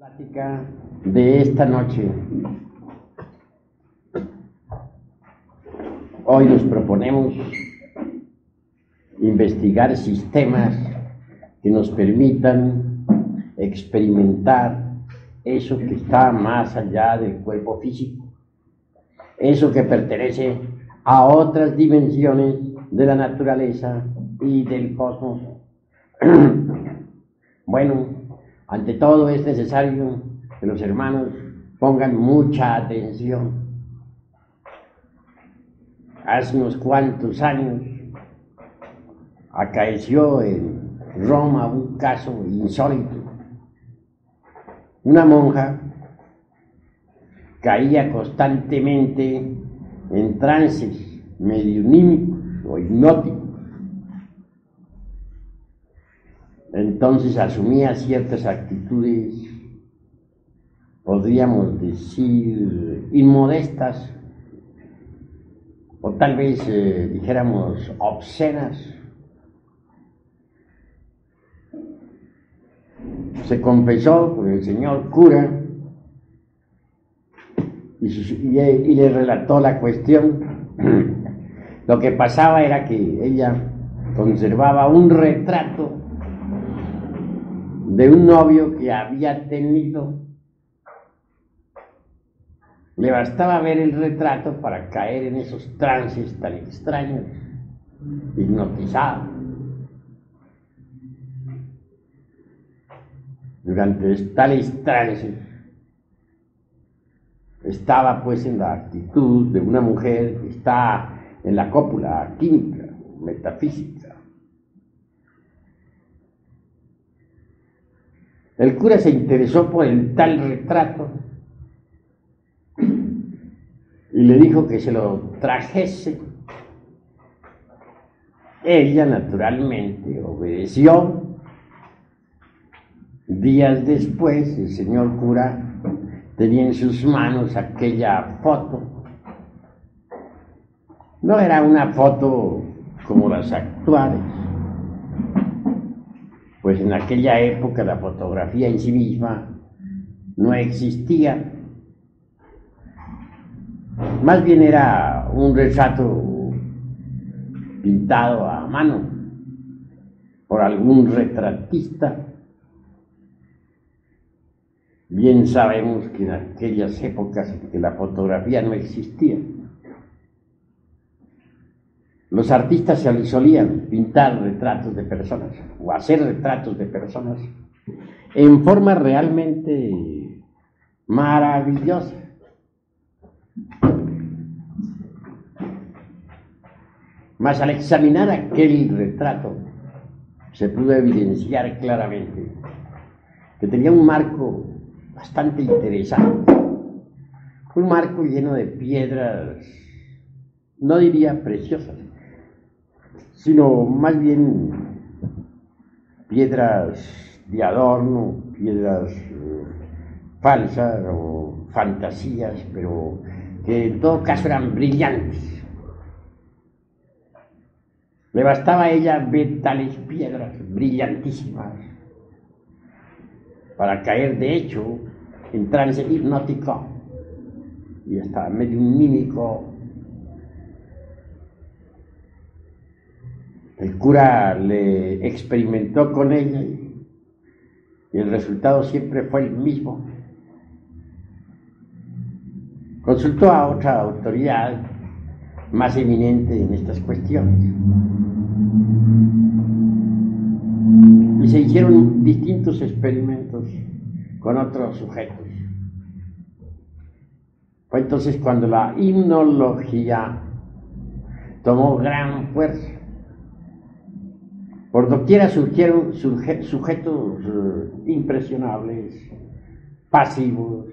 Plática de esta noche. Hoy nos proponemos investigar sistemas que nos permitan experimentar eso que está más allá del cuerpo físico, eso que pertenece a otras dimensiones de la naturaleza y del cosmos. Bueno, ante todo es necesario que los hermanos pongan mucha atención. Hace unos cuantos años acaeció en Roma un caso insólito. Una monja caía constantemente en trances mediunímicos o hipnóticos. Entonces asumía ciertas actitudes, podríamos decir, inmodestas, o tal vez dijéramos obscenas. Se confesó con el señor cura y le relató la cuestión. Lo que pasaba era que ella conservaba un retrato de un novio que había tenido. Le bastaba ver el retrato para caer en esos trances tan extraños, hipnotizado. Durante tales trances estaba pues en la actitud de una mujer que está en la cópula química, metafísica. El cura se interesó por el tal retrato y le dijo que se lo trajese. Ella naturalmente obedeció. Días después, el señor cura tenía en sus manos aquella foto. No era una foto como las actuales, pues en aquella época la fotografía en sí misma no existía. Más bien era un retrato pintado a mano por algún retratista. Bien sabemos que en aquellas épocas en que la fotografía no existía, los artistas solían pintar retratos de personas o hacer retratos de personas en forma realmente maravillosa. Mas al examinar aquel retrato se pudo evidenciar claramente que tenía un marco bastante interesante, un marco lleno de piedras, no diría preciosas, sino más bien piedras de adorno, piedras falsas o fantasías, pero que en todo caso eran brillantes. Le bastaba a ella ver tales piedras brillantísimas para caer de hecho en trance hipnótico y hasta mediunímico. El cura le experimentó con ella y el resultado siempre fue el mismo. Consultó a otra autoridad más eminente en estas cuestiones y se hicieron distintos experimentos con otros sujetos. Fue entonces cuando la hipnología tomó gran fuerza. Por doquiera surgieron sujetos impresionables, pasivos,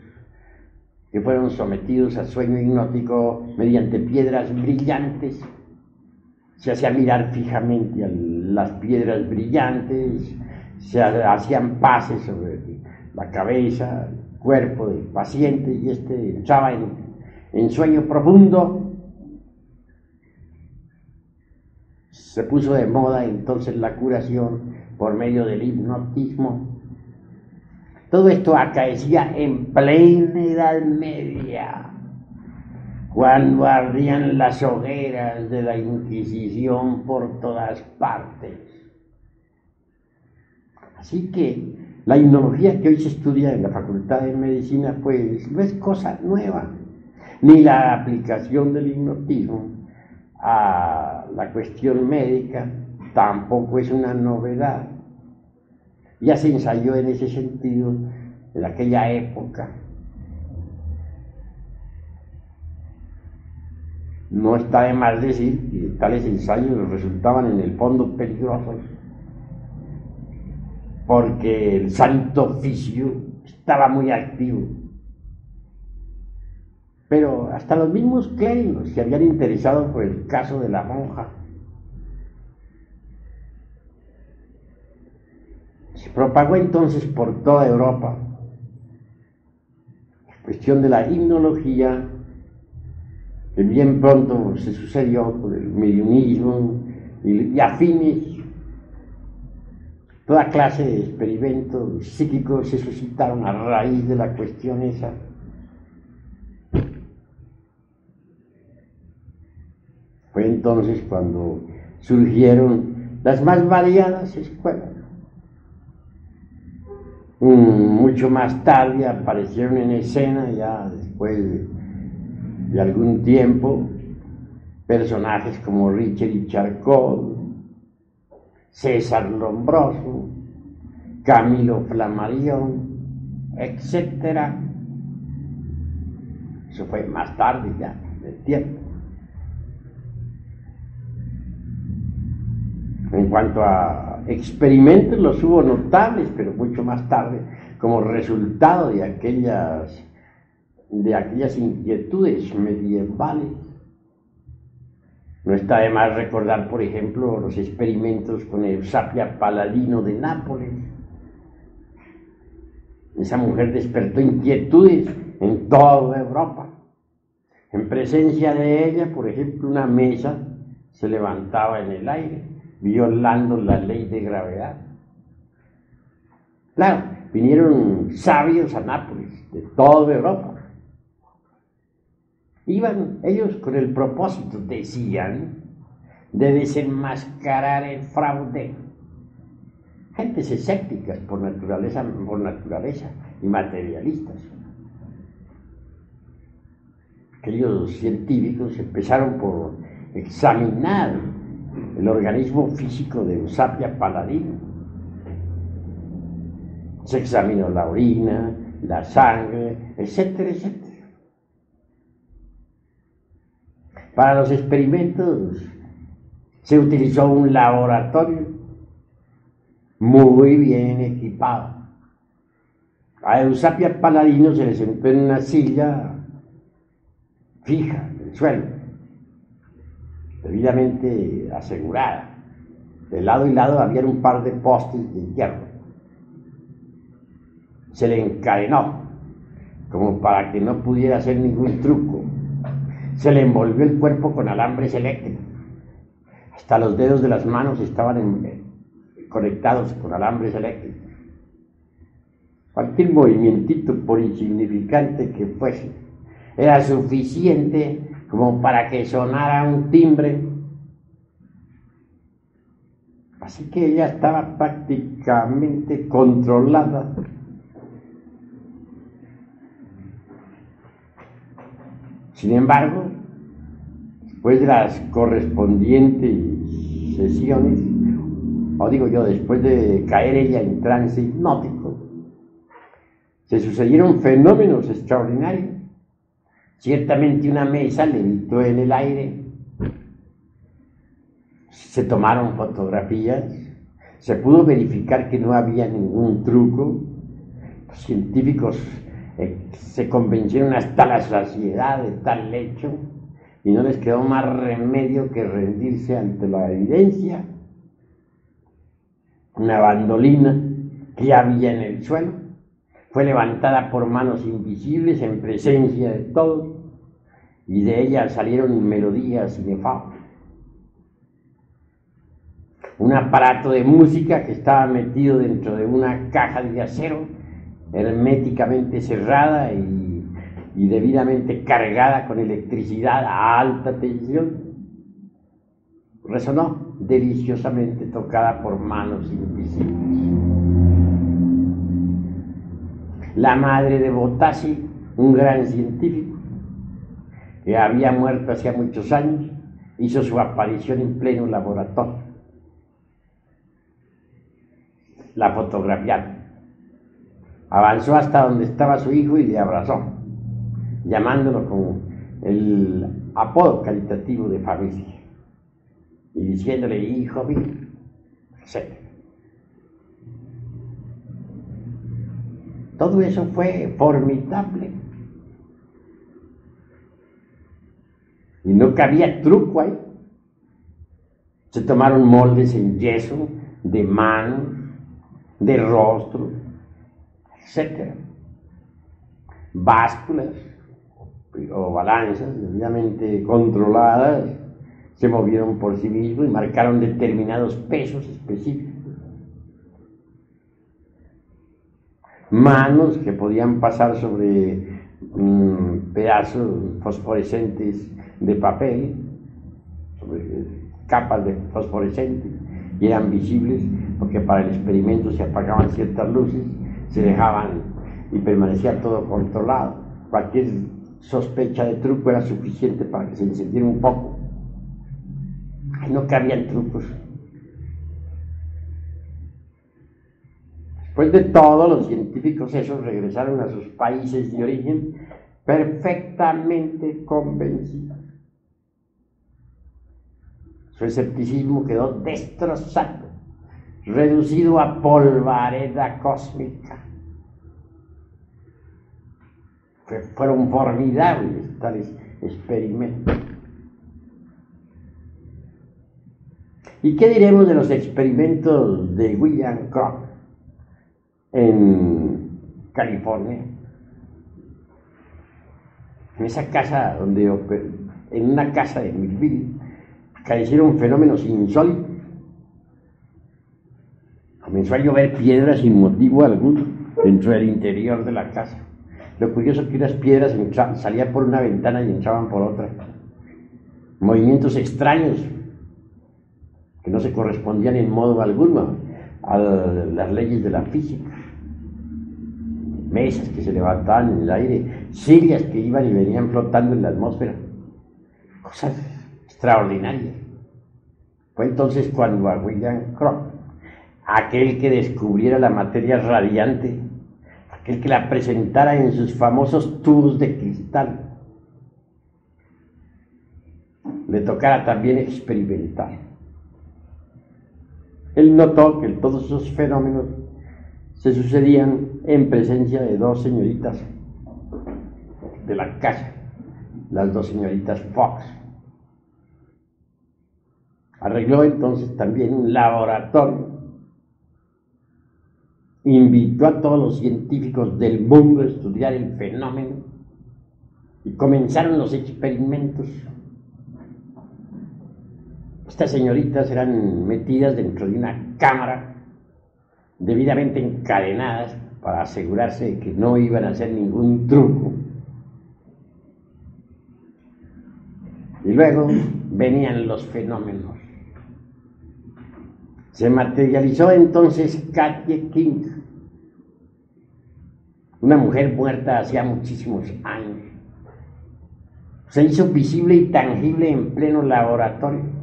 que fueron sometidos a sueño hipnótico mediante piedras brillantes. Se hacía mirar fijamente a las piedras brillantes, se hacían pases sobre la cabeza, el cuerpo del paciente, y entraba en sueño profundo. Se puso de moda entonces la curación por medio del hipnotismo. Todo esto acaecía en plena Edad Media, cuando ardían las hogueras de la Inquisición por todas partes. Así que la hipnología que hoy se estudia en la Facultad de Medicina, pues no es cosa nueva, ni la aplicación del hipnotismo a la cuestión médica tampoco es una novedad. Ya se ensayó en ese sentido en aquella época. No está de más decir que tales ensayos resultaban en el fondo peligrosos, porque el santo oficio estaba muy activo. Pero hasta los mismos clérigos se habían interesado por el caso de la monja. Se propagó entonces por toda Europa la cuestión de la hipnología, que bien pronto se sucedió por el mediunismo y afines. Toda clase de experimentos psíquicos se suscitaron a raíz de la cuestión esa. Fue entonces cuando surgieron las más variadas escuelas. Mucho más tarde aparecieron en escena, ya después de algún tiempo, personajes como Richard Charcot, César Lombroso, Camilo Flammarion, etc. Eso fue más tarde ya, del tiempo. En cuanto a experimentos, los hubo notables, pero mucho más tarde, como resultado de aquellas inquietudes medievales. No está de más recordar, por ejemplo, los experimentos con Eusapia Paladino de Nápoles. Esa mujer despertó inquietudes en toda Europa. En presencia de ella, por ejemplo, una mesa se levantaba en el aire, violando la ley de gravedad. Claro, vinieron sabios a Nápoles, de toda Europa. Iban ellos con el propósito, decían, de desenmascarar el fraude. Gentes escépticas por naturaleza y materialistas. Aquellos científicos empezaron por examinar el organismo físico de Eusapia Paladino. Se examinó la orina, la sangre, etcétera, etcétera. Para los experimentos se utilizó un laboratorio muy bien equipado. A Eusapia Paladino se le sentó en una silla fija en el suelo, debidamente asegurada. De lado y lado había un par de postes de hierro. Se le encadenó, como para que no pudiera hacer ningún truco. Se le envolvió el cuerpo con alambres eléctricos. Hasta los dedos de las manos estaban conectados con alambres eléctricos. Cualquier movimientito, por insignificante que fuese, era suficiente como para que sonara un timbre. Así que ella estaba prácticamente controlada. Sin embargo, después de las correspondientes sesiones, o digo yo, después de caer ella en trance hipnótico, se sucedieron fenómenos extraordinarios. Ciertamente una mesa levitó en el aire, se tomaron fotografías, se pudo verificar que no había ningún truco. Los científicos se convencieron hasta la saciedad de tal hecho y no les quedó más remedio que rendirse ante la evidencia. Una bandolina que había en el suelo fue levantada por manos invisibles en presencia de todos, y de ella salieron melodías inefables. Un aparato de música que estaba metido dentro de una caja de acero herméticamente cerrada y debidamente cargada con electricidad a alta tensión, resonó deliciosamente tocada por manos invisibles. La madre de Botassi, un gran científico que había muerto hacía muchos años, hizo su aparición en pleno laboratorio. La fotografiaron. Avanzó hasta donde estaba su hijo y le abrazó, llamándolo con el apodo caritativo de familia y diciéndole: hijo mío, etc. Todo eso fue formidable y no cabía truco ahí. Se tomaron moldes en yeso de manos, de rostro, etc. Básculas o balanzas debidamente controladas se movieron por sí mismos y marcaron determinados pesos específicos. Manos que podían pasar sobre pedazos fosforescentes de papel, sobre capas de fosforescentes, y eran visibles porque para el experimento se apagaban ciertas luces, se dejaban y permanecía todo controlado. Cualquier sospecha de truco era suficiente para que se encendiera un poco. Ahí no cabían trucos. Después de todo, los científicos esos regresaron a sus países de origen perfectamente convencidos. Su escepticismo quedó destrozado, reducido a polvareda cósmica. Fueron formidables tales experimentos. ¿Y qué diremos de los experimentos de William Kroc en California? En esa casa en una casa de Millville, carecieron fenómenos insólitos. Comenzó a llover piedras sin motivo alguno dentro del interior de la casa. Lo curioso es que unas piedras salían por una ventana y entraban por otra. Movimientos extraños que no se correspondían en modo alguno a las leyes de la física. Mesas que se levantaban en el aire, sillas que iban y venían flotando en la atmósfera. Cosas extraordinarias. Fue entonces cuando a William Kroc, aquel que descubriera la materia radiante, aquel que la presentara en sus famosos tubos de cristal, le tocara también experimentar. Él notó que todos esos fenómenos se sucedían en presencia de dos señoritas de la casa, las dos señoritas Fox. Arregló entonces también un laboratorio, invitó a todos los científicos del mundo a estudiar el fenómeno y comenzaron los experimentos. Estas señoritas eran metidas dentro de una cámara, debidamente encadenadas para asegurarse de que no iban a hacer ningún truco. Y luego venían los fenómenos. Se materializó entonces Katie King, una mujer muerta hacía muchísimos años. Se hizo visible y tangible en pleno laboratorio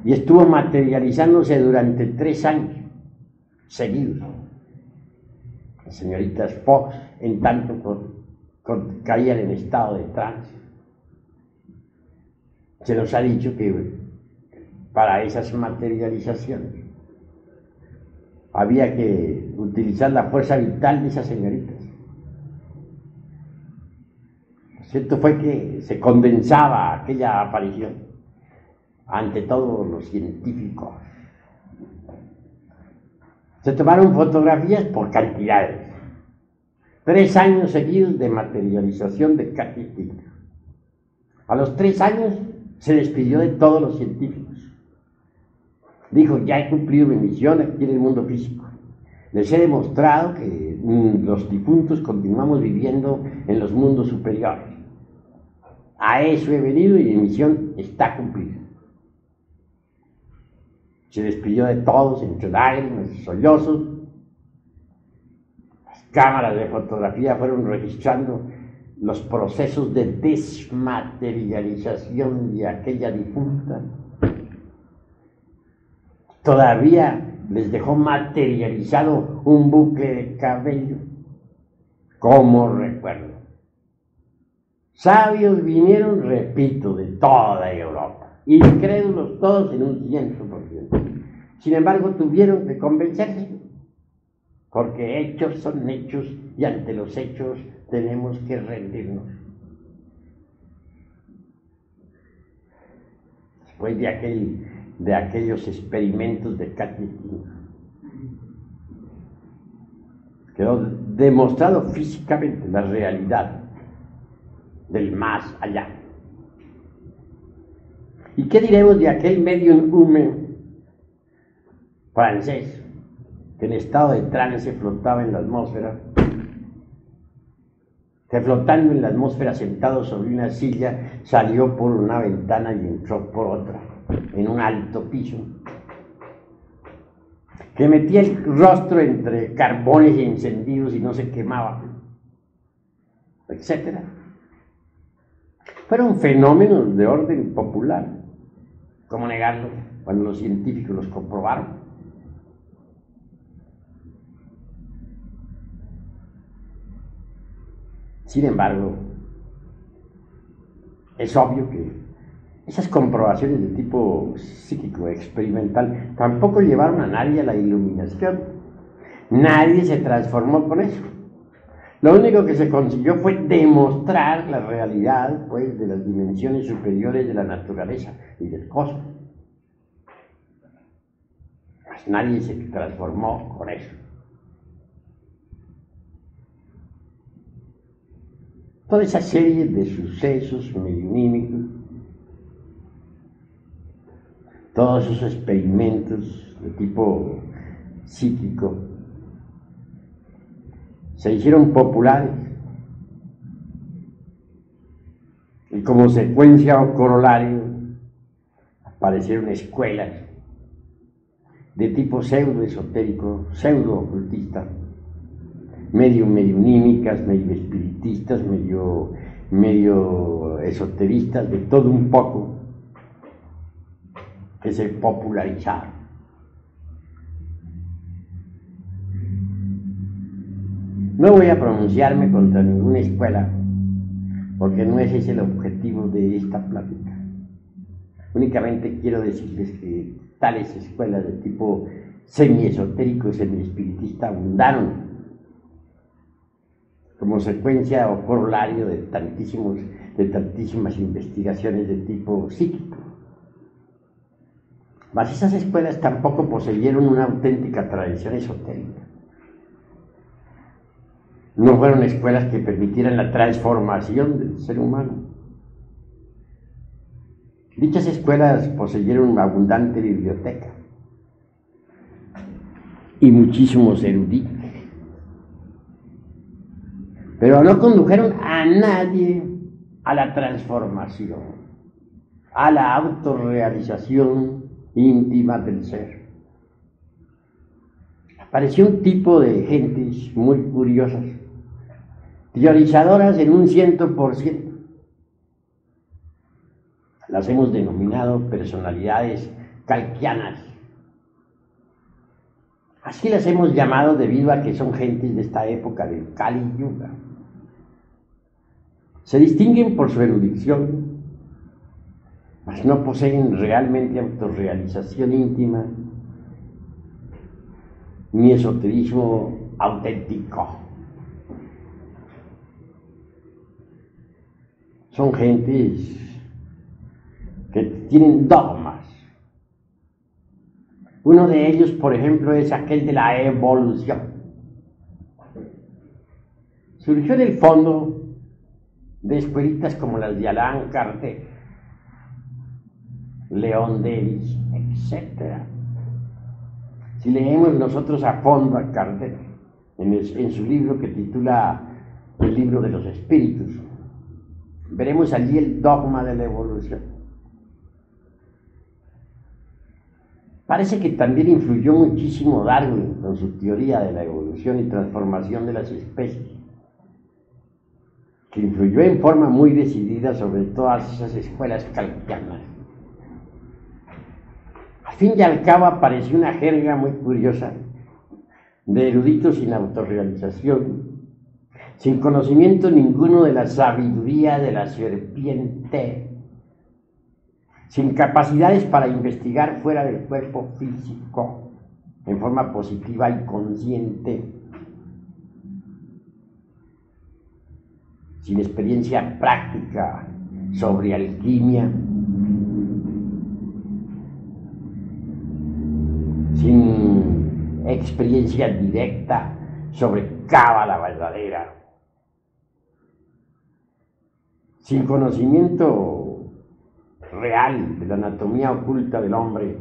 y estuvo materializándose durante 3 años seguidos. Las señoritas Fox, en tanto, caían en estado de trance. Se nos ha dicho que para esas materializaciones había que utilizar la fuerza vital de esas señoritas. Lo cierto fue que se condensaba aquella aparición ante todos los científicos. Se tomaron fotografías por cantidades. 3 años seguidos de materialización de Katie King. A los 3 años se despidió de todos los científicos. Dijo: ya he cumplido mi misión aquí en el mundo físico. Les he demostrado que los difuntos continuamos viviendo en los mundos superiores. A eso he venido y mi misión está cumplida. Se despidió de todos entre lágrimas y sollozos. Las cámaras de fotografía fueron registrando los procesos de desmaterialización de aquella difunta. Todavía les dejó materializado un bucle de cabello, como recuerdo. Sabios vinieron, repito, de toda Europa, incrédulos todos en un 100%. Sin embargo, tuvieron que convencerse, porque hechos son hechos y ante los hechos tenemos que rendirnos. Después de aquellos experimentos de Katniss, quedó demostrado físicamente la realidad del más allá. ¿Y qué diremos de aquel medium francés que en estado de trance flotaba en la atmósfera, que flotando en la atmósfera sentado sobre una silla salió por una ventana y entró por otra en un alto piso, que metía el rostro entre carbones encendidos y no se quemaba, etcétera? Fueron fenómenos de orden popular. ¿Cómo negarlo cuando los científicos los comprobaron? Sin embargo, es obvio que esas comprobaciones de tipo psíquico experimental tampoco llevaron a nadie a la iluminación. Nadie se transformó con eso. Lo único que se consiguió fue demostrar la realidad, pues, de las dimensiones superiores de la naturaleza y del cosmos. Pues nadie se transformó con eso. Toda esa serie de sucesos mediunímicos, todos esos experimentos de tipo psíquico, se hicieron populares y como secuencia o corolario aparecieron escuelas de tipo pseudo-esotérico, pseudo-ocultista, medio mediunímicas, medio espiritistas, medio esoteristas, de todo un poco, que se popularizaron. No voy a pronunciarme contra ninguna escuela, porque no ese es el objetivo de esta plática. Únicamente quiero decirles que tales escuelas de tipo semi-esotérico y semi-espiritista abundaron como secuencia o corolario de tantísimas investigaciones de tipo psíquico. Mas esas escuelas tampoco poseyeron una auténtica tradición esotérica. No fueron escuelas que permitieran la transformación del ser humano. Dichas escuelas poseyeron una abundante biblioteca y muchísimos eruditos, pero no condujeron a nadie a la transformación, a la autorrealización íntima del ser. Apareció un tipo de gentes muy curiosas, teorizadoras en un 100%. Las hemos denominado personalidades kalkianas. Así las hemos llamado debido a que son gentes de esta época del Kali Yuga. Se distinguen por su erudición, mas no poseen realmente autorrealización íntima ni esoterismo auténtico. Son gentes que tienen dogmas. Uno de ellos, por ejemplo, es aquel de la evolución. Surgió en el fondo de escuelitas como las de Allan Kardec, Leon Denis, etc. Si leemos nosotros a fondo a Kardec, en su libro que titula El libro de los espíritus, veremos allí el dogma de la evolución. Parece que también influyó muchísimo Darwin con su teoría de la evolución y transformación de las especies, que influyó en forma muy decidida sobre todas esas escuelas cartesianas. Al fin y al cabo apareció una jerga muy curiosa de eruditos sin autorrealización, sin conocimiento ninguno de la sabiduría de la serpiente, sin capacidades para investigar fuera del cuerpo físico, en forma positiva y consciente, sin experiencia práctica sobre alquimia, sin experiencia directa sobre cábala verdadera, sin conocimiento real de la anatomía oculta del hombre,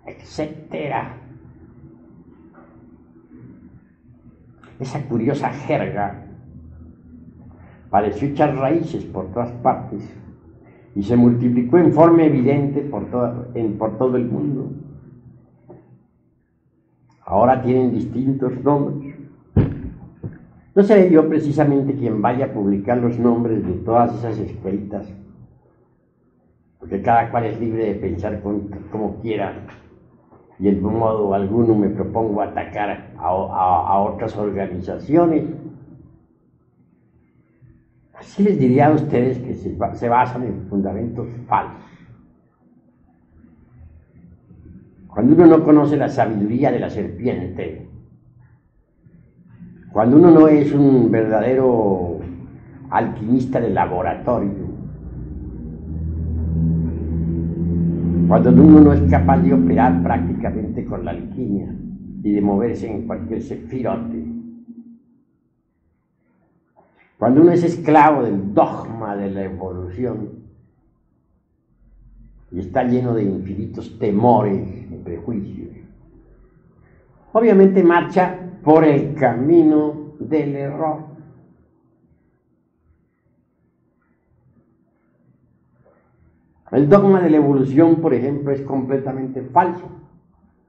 etcétera. Esa curiosa jerga pareció echar raíces por todas partes y se multiplicó en forma evidente por todo el mundo. Ahora tienen distintos nombres. No seré yo precisamente quien vaya a publicar los nombres de todas esas escuelitas, porque cada cual es libre de pensar como quiera, y en modo alguno me propongo atacar a otras organizaciones. Así les diría a ustedes que se basan en fundamentos falsos. Cuando uno no conoce la sabiduría de la serpiente, cuando uno no es un verdadero alquimista de laboratorio, cuando uno no es capaz de operar prácticamente con la alquimia y de moverse en cualquier sefirote, cuando uno es esclavo del dogma de la evolución y está lleno de infinitos temores y prejuicios, obviamente marcha por el camino del error. El dogma de la evolución, por ejemplo, es completamente falso.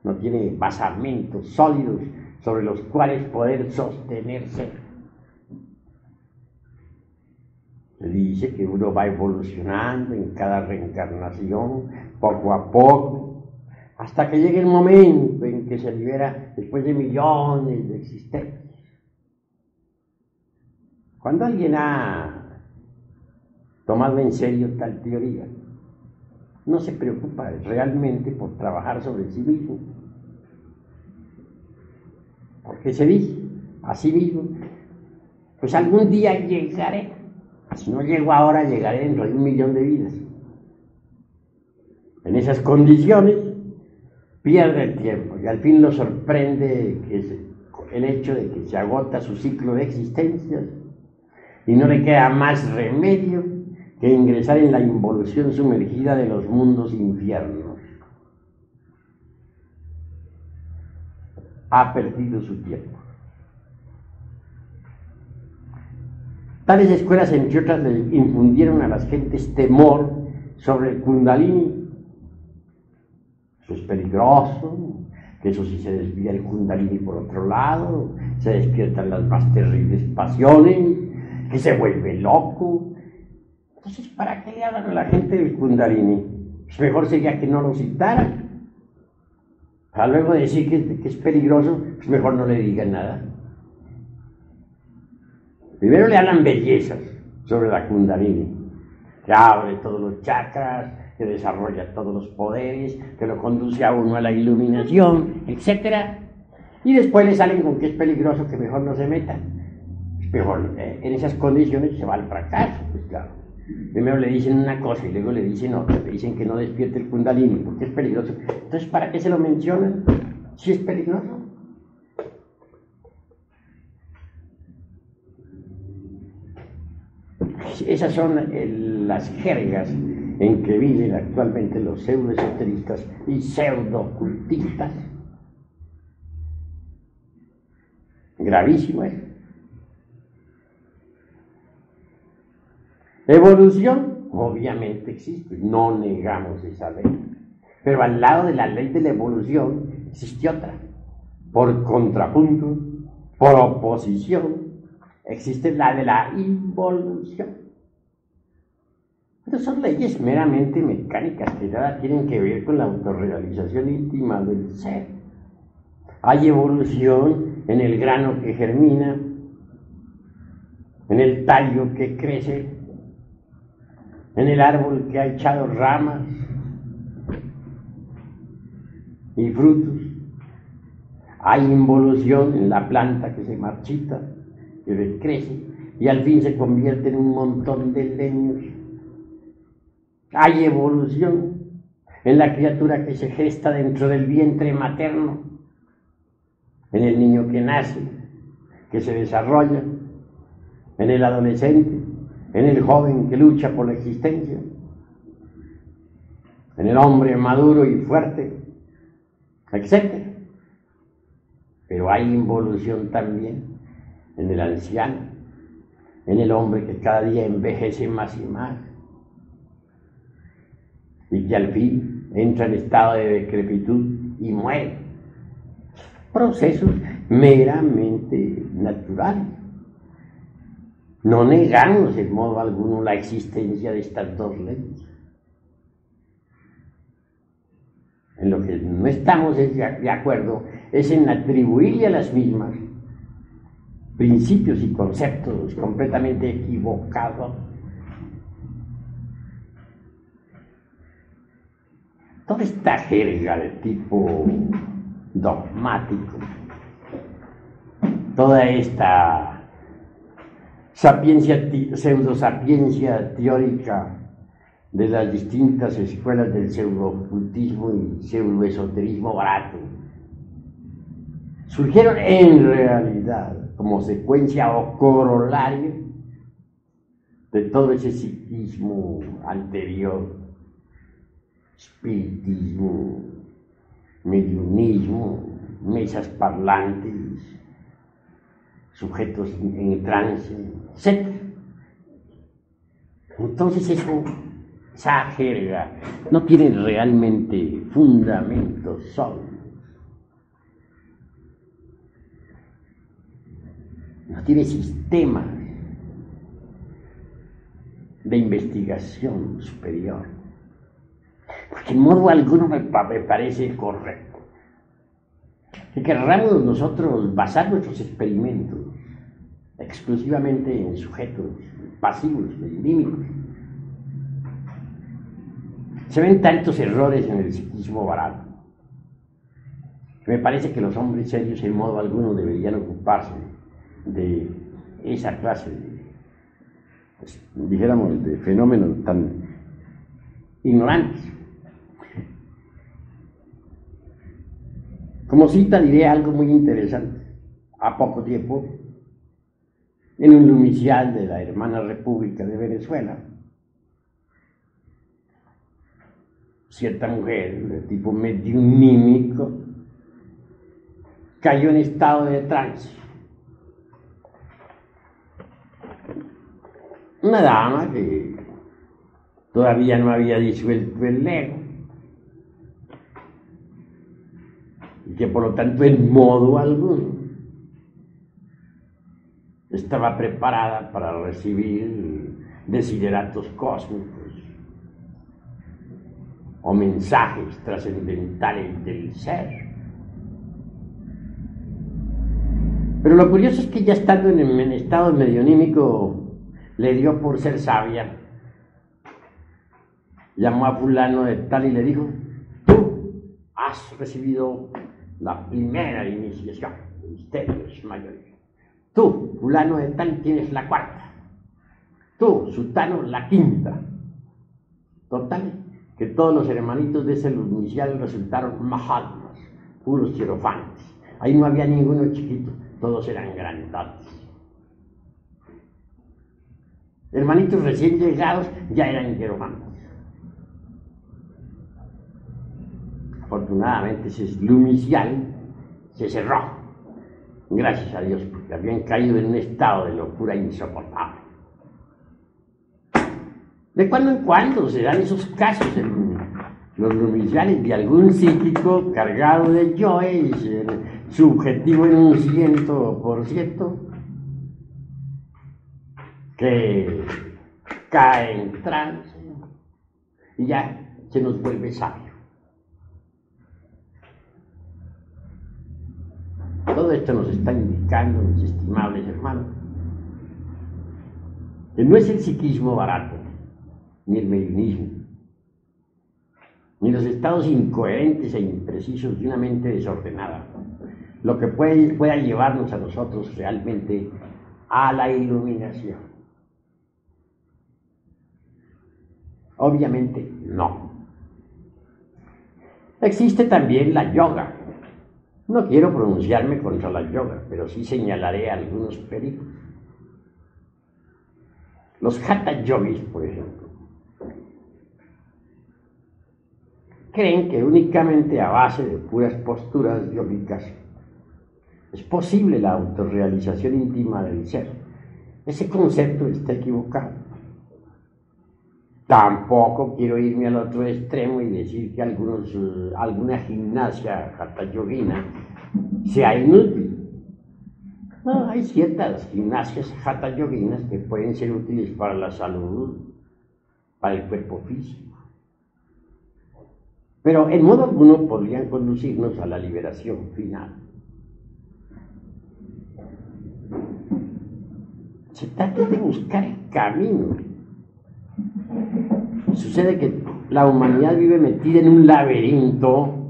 No tiene basamentos sólidos sobre los cuales poder sostenerse. Se dice que uno va evolucionando en cada reencarnación, poco a poco, hasta que llegue el momento en que se libera después de millones de existencias. Cuando alguien ha tomado en serio tal teoría, no se preocupa realmente por trabajar sobre sí mismo, porque se dice a sí mismo, pues algún día llegaré, si no llego ahora llegaré dentro de 1.000.000 de vidas. En esas condiciones pierde el tiempo y al fin lo sorprende el hecho de que se agota su ciclo de existencias y no le queda más remedio que ingresar en la involución sumergida de los mundos infiernos. Ha perdido su tiempo. Tales escuelas, entre otras, le infundieron a las gentes temor sobre el Kundalini. Eso es peligroso, que eso si se desvía el Kundalini por otro lado, se despiertan las más terribles pasiones, que se vuelve loco. Entonces, ¿para qué le hablan a la gente del Kundalini? Pues mejor sería que no lo citaran. Para luego decir que es peligroso, pues mejor no le digan nada. Primero le hablan bellezas sobre la Kundalini, que abre todos los chakras, que desarrolla todos los poderes, que lo conduce a uno a la iluminación, etc. Y después le salen con que es peligroso, que mejor no se metan. Mejor, en esas condiciones se va al fracaso, pues claro. Primero le dicen una cosa y luego le dicen otra, le dicen que no despierte el Kundalini porque es peligroso. Entonces, ¿para qué se lo mencionan si es peligroso? Esas son las jergas en que viven actualmente los pseudoesoteristas y pseudocultistas. Gravísimo es. Evolución, obviamente existe, no negamos esa ley. Pero al lado de la ley de la evolución existe otra. Por contrapunto, por oposición, existe la de la involución. Pero son leyes meramente mecánicas que nada tienen que ver con la autorrealización íntima del ser. Hay evolución en el grano que germina, en el tallo que crece, en el árbol que ha echado ramas y frutos. Hay involución en la planta que se marchita, que decrece y al fin se convierte en un montón de leños. Hay evolución en la criatura que se gesta dentro del vientre materno, en el niño que nace, que se desarrolla, en el adolescente, en el joven que lucha por la existencia, en el hombre maduro y fuerte, etc. Pero hay involución también en el anciano, en el hombre que cada día envejece más y más, y que al fin entra en estado de decrepitud y muere. Procesos meramente naturales. No negamos en modo alguno la existencia de estas dos leyes. En lo que no estamos de acuerdo es en atribuirle a las mismas principios y conceptos completamente equivocados. Toda esta jerga de tipo dogmático, toda esta pseudosapiencia teórica de las distintas escuelas del pseudocultismo y pseudoesoterismo barato, surgieron en realidad como secuencia o corolario de todo ese psiquismo anterior, espiritismo, mediunismo, mesas parlantes, sujetos en trance, etc. Entonces esa jerga no tiene realmente fundamentos sólidos. No tiene sistemas de investigación superior. Porque en modo alguno me parece correcto que querramos nosotros basar nuestros experimentos exclusivamente en sujetos pasivos, mediúnicos. Se ven tantos errores en el psiquismo barato que me parece que los hombres serios en modo alguno deberían ocuparse de esa clase de, dijéramos, de fenómenos tan ignorantes. Como cita diré algo muy interesante. A poco tiempo, en un lumicial de la hermana República de Venezuela, cierta mujer de tipo mediunímico cayó en estado de trance. Una dama que todavía no había disuelto el ego y que por lo tanto en modo alguno estaba preparada para recibir desideratos cósmicos o mensajes trascendentales del ser. Pero lo curioso es que ya estando en estado medionímico le dio por ser sabia. Llamó a fulano de tal y le dijo: tú has recibido la primera iniciación de misterios mayores. Tú, fulano de tal, tienes la cuarta. Tú, sutano, la quinta. Total, que todos los hermanitos de ese inicial resultaron mahatmas, puros hierofantes. Ahí no había ninguno chiquito, todos eran grandotes. Hermanitos recién llegados ya eran hierofantes. afortunadamente ese Lumicial se cerró, gracias a Dios, porque habían caído en un estado de locura insoportable. De cuando en cuando se dan esos casos en los Lumiciales de algún psíquico cargado de yoes, subjetivo en un 100%, que cae en trance y ya se nos vuelve sabio. Todo esto nos está indicando, mis estimables hermanos, que no es el psiquismo barato, ni el mediunismo, ni los estados incoherentes e imprecisos de una mente desordenada, lo que pueda llevarnos a nosotros realmente a la iluminación. Obviamente no. Existe también la yoga. No quiero pronunciarme contra la yoga, pero sí señalaré algunos peligros. Los hatha yogis, por ejemplo, creen que únicamente a base de puras posturas yógicas es posible la autorrealización íntima del ser. Ese concepto está equivocado. Tampoco quiero irme al otro extremo y decir que alguna gimnasia hatha yogina sea inútil. No, hay ciertas gimnasias hatha yoginas que pueden ser útiles para la salud, para el cuerpo físico. Pero en modo alguno podrían conducirnos a la liberación final. Se trata de buscar el camino. Sucede que la humanidad vive metida en un laberinto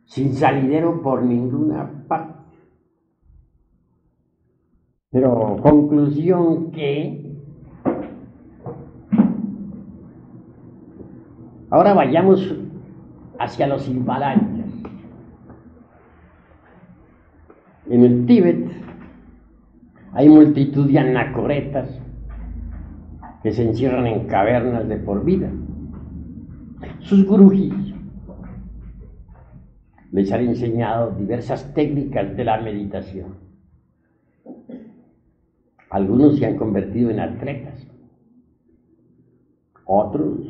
sin salidero por ninguna parte. Pero conclusión que ahora vayamos hacia los Himalayas. En el Tíbet hay multitud de anacoretas que se encierran en cavernas de por vida. Sus gurujis les han enseñado diversas técnicas de la meditación. Algunos se han convertido en atletas, otros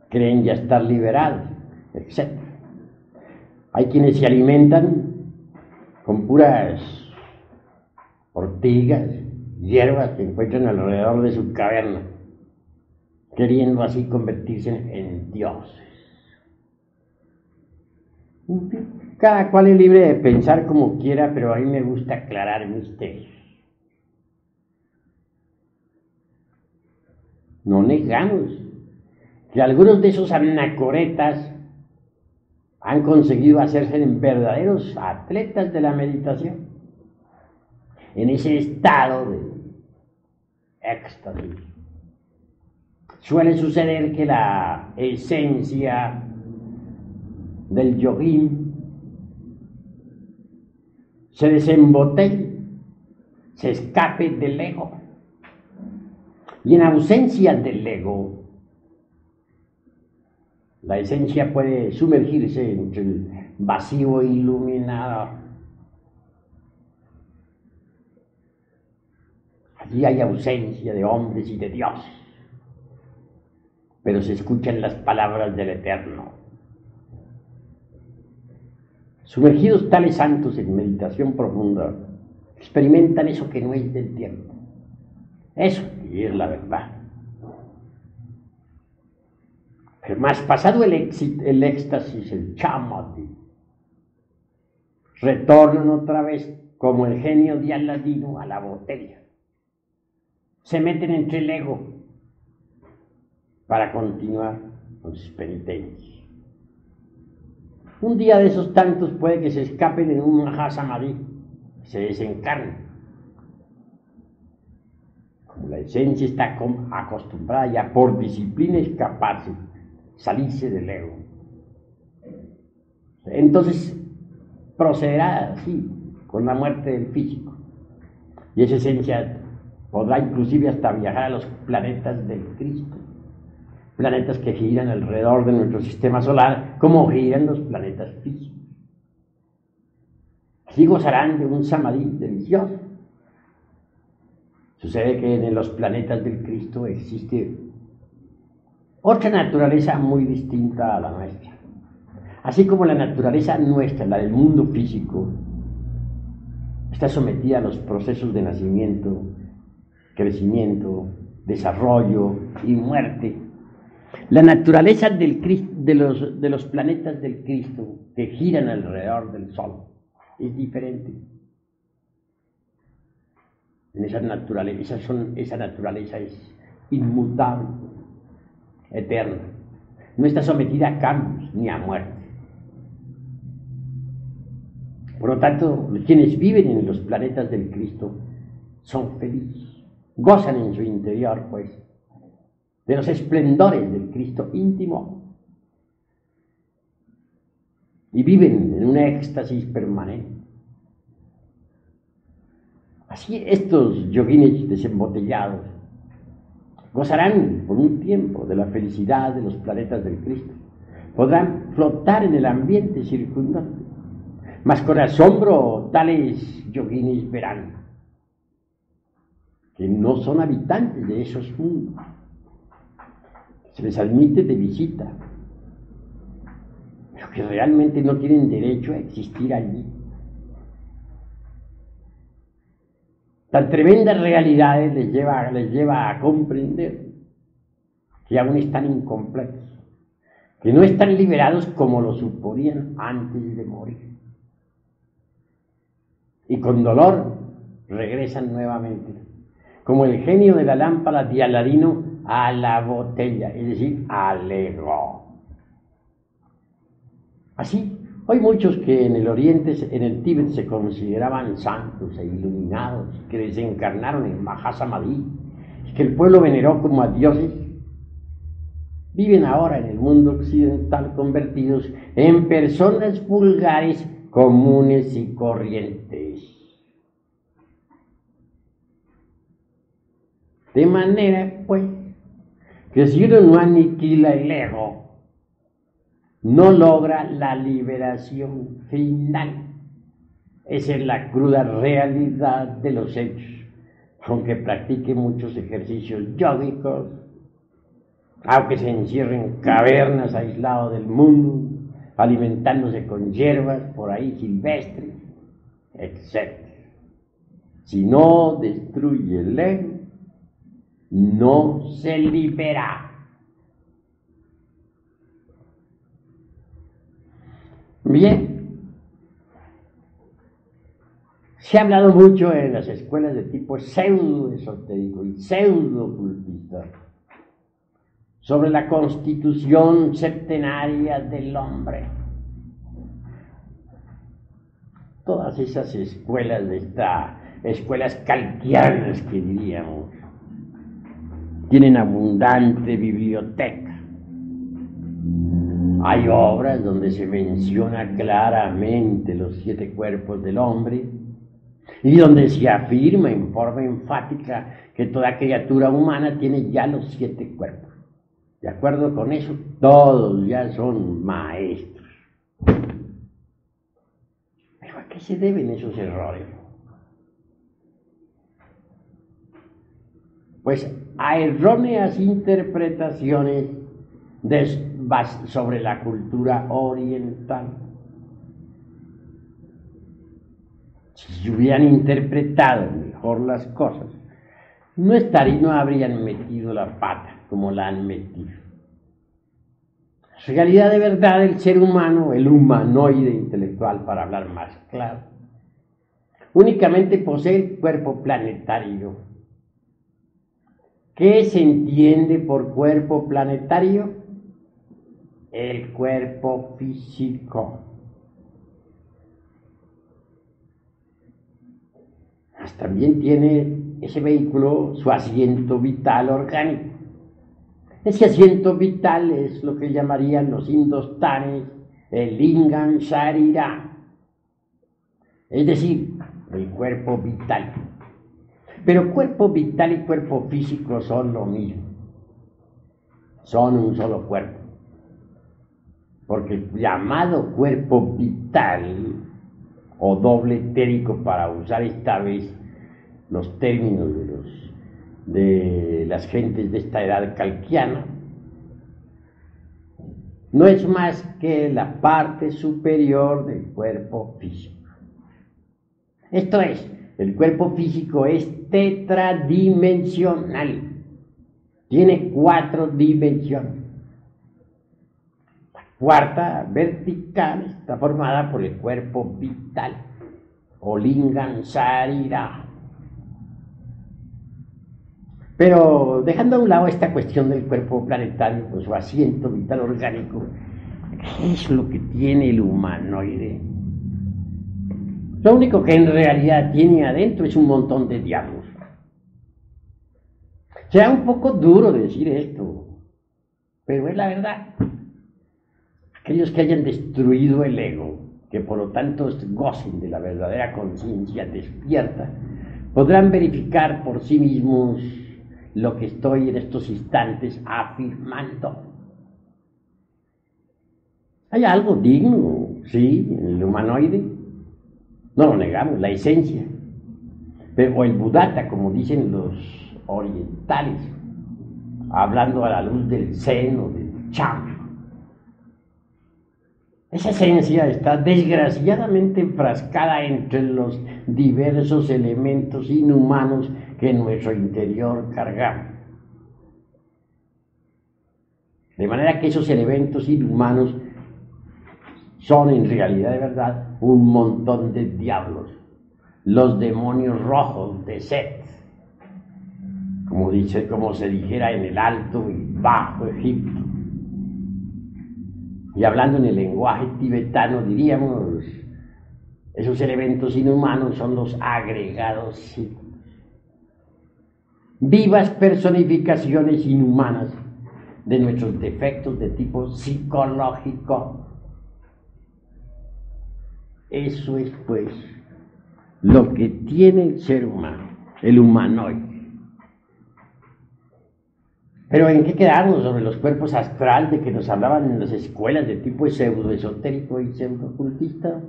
creen ya estar liberados, etc. Hay quienes se alimentan con puras ortigas, hierbas que encuentran alrededor de su caverna, queriendo así convertirse en dioses. Cada cual es libre de pensar como quiera, pero a mí me gusta aclarar misterios. No negamos que algunos de esos anacoretas han conseguido hacerse en verdaderos atletas de la meditación, en ese estado de éxtasis. Suele suceder que la esencia del yogín se desembotelle, se escape del ego. Y en ausencia del ego, la esencia puede sumergirse entre el vacío iluminador. Allí hay ausencia de hombres y de Dios, pero se escuchan las palabras del Eterno. Sumergidos tales santos en meditación profunda, experimentan eso que no es del tiempo. Eso y es la verdad. Pero más pasado el éxtasis, el chamadhi, retornan otra vez como el genio de Aladino a la botella. Se meten entre el ego para continuar con sus penitencias. Un día de esos tantos puede que se escapen en un Mahasamadhi, se desencarnen. Como la esencia está acostumbrada ya por disciplina a escaparse, salirse del ego. Entonces procederá así, con la muerte del físico. Y esa esencia podrá inclusive hasta viajar a los planetas del Cristo, planetas que giran alrededor de nuestro sistema solar, como giran los planetas físicos. Así gozarán de un samadhi delicioso. Sucede que en los planetas del Cristo existe otra naturaleza muy distinta a la nuestra. Así como la naturaleza nuestra, la del mundo físico, está sometida a los procesos de nacimiento, crecimiento, desarrollo y muerte. La naturaleza de los planetas del Cristo que giran alrededor del Sol es diferente. Esa naturaleza es inmutable, eterna. No está sometida a cambios ni a muerte. Por lo tanto, quienes viven en los planetas del Cristo son felices, gozan en su interior, pues, de los esplendores del Cristo íntimo y viven en un éxtasis permanente. Así estos yoguines desembotellados gozarán por un tiempo de la felicidad de los planetas del Cristo. Podrán flotar en el ambiente circundante, mas con asombro tales yoguines verán que no son habitantes de esos mundos. Se les admite de visita, pero que realmente no tienen derecho a existir allí. Tan tremendas realidades les lleva a comprender que aún están incompletos, que no están liberados como lo suponían antes de morir. Y con dolor regresan nuevamente, como el genio de la lámpara de Aladino a la botella, es decir, al ego. Así, hay muchos que en el Oriente, en el Tíbet, se consideraban santos e iluminados, que desencarnaron en Mahasamadhi, que el pueblo veneró como a dioses, viven ahora en el mundo occidental convertidos en personas vulgares, comunes y corrientes. De manera, pues, que si uno no aniquila el ego, no logra la liberación final. Esa es la cruda realidad de los hechos. Aunque practique muchos ejercicios yógicos, aunque se encierre en cavernas aislado del mundo, alimentándose con hierbas por ahí silvestres, etc. Si no destruye el ego, no se libera. Bien, se ha hablado mucho en las escuelas de tipo pseudo-esotérico y pseudo-ocultista sobre la constitución septenaria del hombre. Todas esas escuelas escuelas kalkianas que diríamos, tienen abundante biblioteca. Hay obras donde se menciona claramente los 7 cuerpos del hombre y donde se afirma en forma enfática que toda criatura humana tiene ya los 7 cuerpos. De acuerdo con eso, todos ya son maestros. ¿Pero a qué se deben esos errores? Pues a erróneas interpretaciones sobre la cultura oriental. Si hubieran interpretado mejor las cosas, no habrían metido la pata como la han metido. En realidad, de verdad, el ser humano, el humanoide intelectual, para hablar más claro, únicamente posee el cuerpo planetario. ¿Qué se entiende por cuerpo planetario? El cuerpo físico. También tiene ese vehículo su asiento vital orgánico. Ese asiento vital es lo que llamarían los hindustanes el lingam sharira, es decir, el cuerpo vital. Pero cuerpo vital y cuerpo físico son lo mismo. son un solo cuerpo. Porque el llamado cuerpo vital o doble etérico, para usar esta vez los términos de las gentes de esta edad calquiana, no es más que la parte superior del cuerpo físico. Esto es, el cuerpo físico es tetradimensional, tiene 4 dimensiones. La cuarta, vertical, está formada por el cuerpo vital, o lingam sarira. Pero dejando a un lado esta cuestión del cuerpo planetario con su asiento vital orgánico, ¿qué es lo que tiene el humanoide? Lo único que en realidad tiene adentro es un montón de diablos. Será un poco duro decir esto, pero es la verdad. Aquellos que hayan destruido el ego, que por lo tanto gocen de la verdadera conciencia despierta, podrán verificar por sí mismos lo que estoy en estos instantes afirmando. Hay algo digno, sí, en el humanoide, no lo negamos, la esencia, pero, o el buddhata, como dicen los orientales, hablando a la luz del zen o del chan. Esa esencia está desgraciadamente enfrascada entre los diversos elementos inhumanos que en nuestro interior cargamos. De manera que esos elementos inhumanos son en realidad de verdad un montón de diablos, los demonios rojos de Set, como se dijera en el Alto y Bajo Egipto. Y hablando en el lenguaje tibetano diríamos, esos elementos inhumanos son los agregados psíquicos, vivas personificaciones inhumanas de nuestros defectos de tipo psicológico. Eso es, pues, lo que tiene el ser humano, el humanoide. Pero ¿en qué quedamos sobre los cuerpos astral de que nos hablaban en las escuelas de tipo pseudo-esotérico y pseudo-ocultista?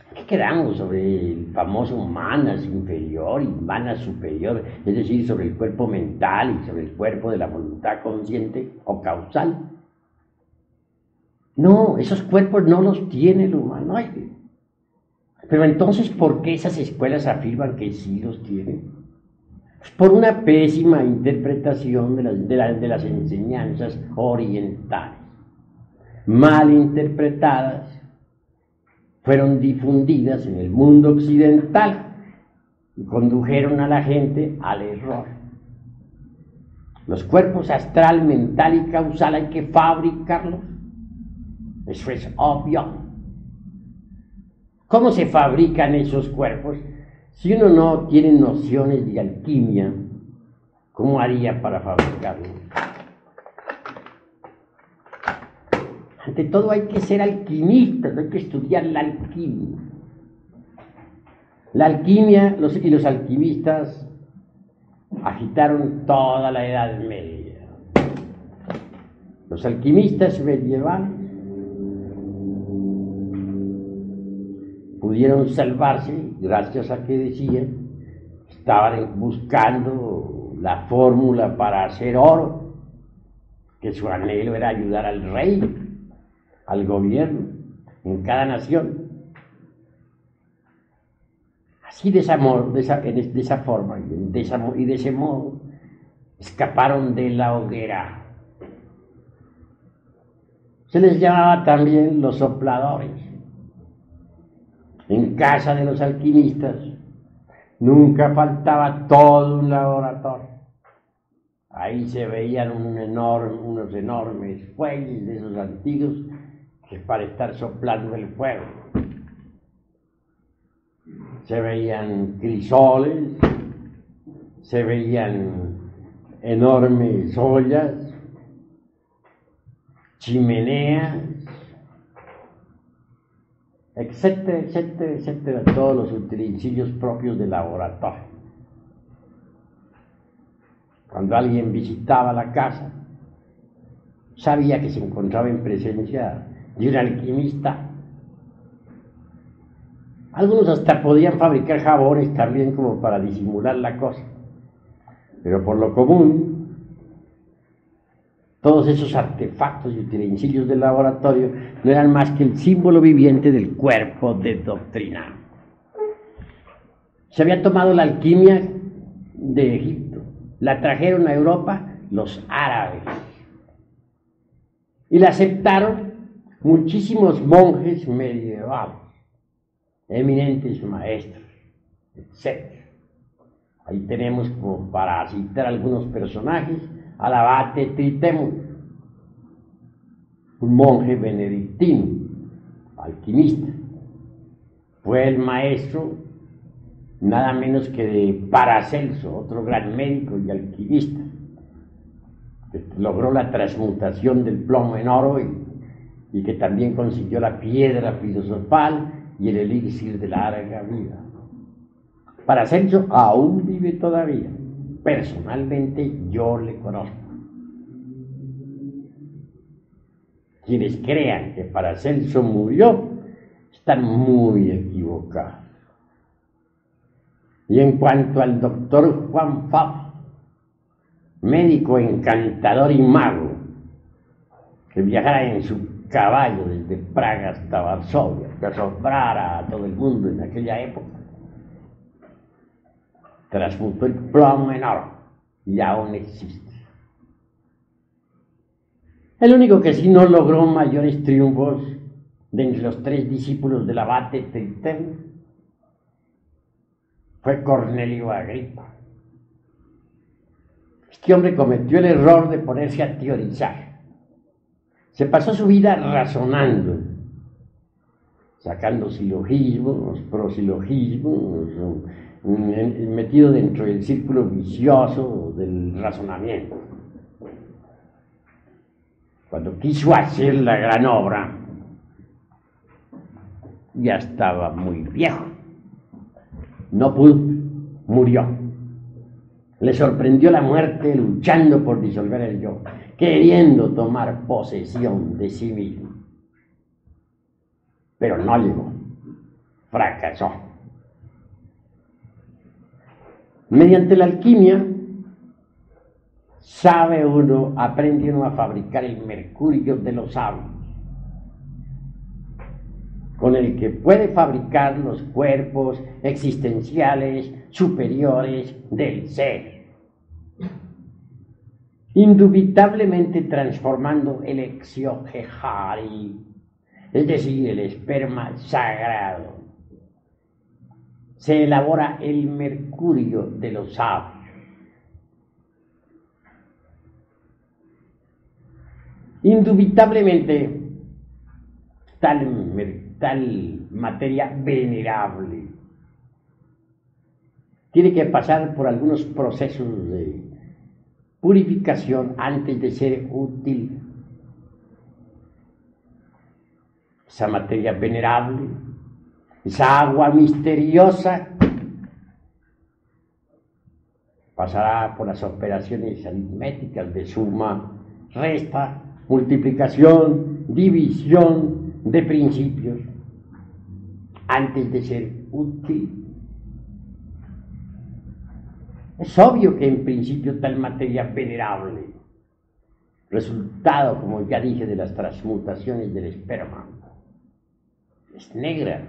¿En qué quedamos sobre el famoso manas inferior y manas superior? Es decir, sobre el cuerpo mental y sobre el cuerpo de la voluntad consciente o causal. No, esos cuerpos no los tiene el humanoide. Pero entonces, ¿por qué esas escuelas afirman que sí los tienen? Pues por una pésima interpretación de las enseñanzas orientales. Mal interpretadas, fueron difundidas en el mundo occidental y condujeron a la gente al error. Los cuerpos astral, mental y causal hay que fabricarlos. Eso es obvio. ¿Cómo se fabrican esos cuerpos? Si uno no tiene nociones de alquimia, ¿cómo haría para fabricarlos? Ante todo hay que ser alquimistas, hay que estudiar la alquimia. La alquimia y los alquimistas agitaron toda la Edad Media. Los alquimistas medievales pudieron salvarse gracias a que decían estaban buscando la fórmula para hacer oro, que su anhelo era ayudar al rey, al gobierno, en cada nación. Así de esa forma y de ese modo escaparon de la hoguera. Se les llamaba también los sopladores. En casa de los alquimistas nunca faltaba todo un laboratorio. Ahí se veían unos enormes fuelles de esos antiguos que para estar soplando el fuego. Se veían crisoles, se veían enormes ollas, chimeneas, etcétera, etcétera, etcétera, todos los utensilios propios del laboratorio. Cuando alguien visitaba la casa, sabía que se encontraba en presencia de un alquimista. Algunos hasta podían fabricar jabones también como para disimular la cosa, pero por lo común, todos esos artefactos y utensilios del laboratorio no eran más que el símbolo viviente del cuerpo de doctrina. Se había tomado la alquimia de Egipto, la trajeron a Europa los árabes y la aceptaron muchísimos monjes medievales, eminentes maestros, etc. Ahí tenemos, como para citar algunos personajes, al abate Tritemo, un monje benedictino, alquimista. Fue el maestro nada menos que de Paracelso, otro gran médico y alquimista, que logró la transmutación del plomo en oro y que también consiguió la piedra filosofal y el elixir de larga vida. Paracelso aún vive todavía. Personalmente yo le conozco. Quienes crean que Paracelso murió están muy equivocados. Y en cuanto al doctor Juan Fabio, médico encantador y mago, que viajara en su caballo desde Praga hasta Varsovia, que asombrara a todo el mundo en aquella época, transmutó el plomo en oro y aún existe. El único que sí no logró mayores triunfos de entre los tres discípulos del abate Tritemo fue Cornelio Agripa. Este hombre cometió el error de ponerse a teorizar. Se pasó su vida razonando, sacando silogismos, prosilogismos, metido dentro del círculo vicioso del razonamiento. Cuando quiso hacer la gran obra, ya estaba muy viejo. No pudo, murió. Le sorprendió la muerte luchando por disolver el yo, queriendo tomar posesión de sí mismo. Pero no llegó, fracasó. Mediante la alquimia, aprende uno a fabricar el mercurio de los sabios, con el que puede fabricar los cuerpos existenciales superiores del ser, indubitablemente transformando el exiohari, es decir, el esperma sagrado. Se elabora el mercurio de los sabios. Indubitablemente, tal materia venerable tiene que pasar por algunos procesos de purificación antes de ser útil. Esa materia venerable, esa agua misteriosa, pasará por las operaciones aritméticas de suma, resta, multiplicación, división de principios, antes de ser útil. Es obvio que en principio tal materia venerable, resultado, como ya dije, de las transmutaciones del esperma, es negra.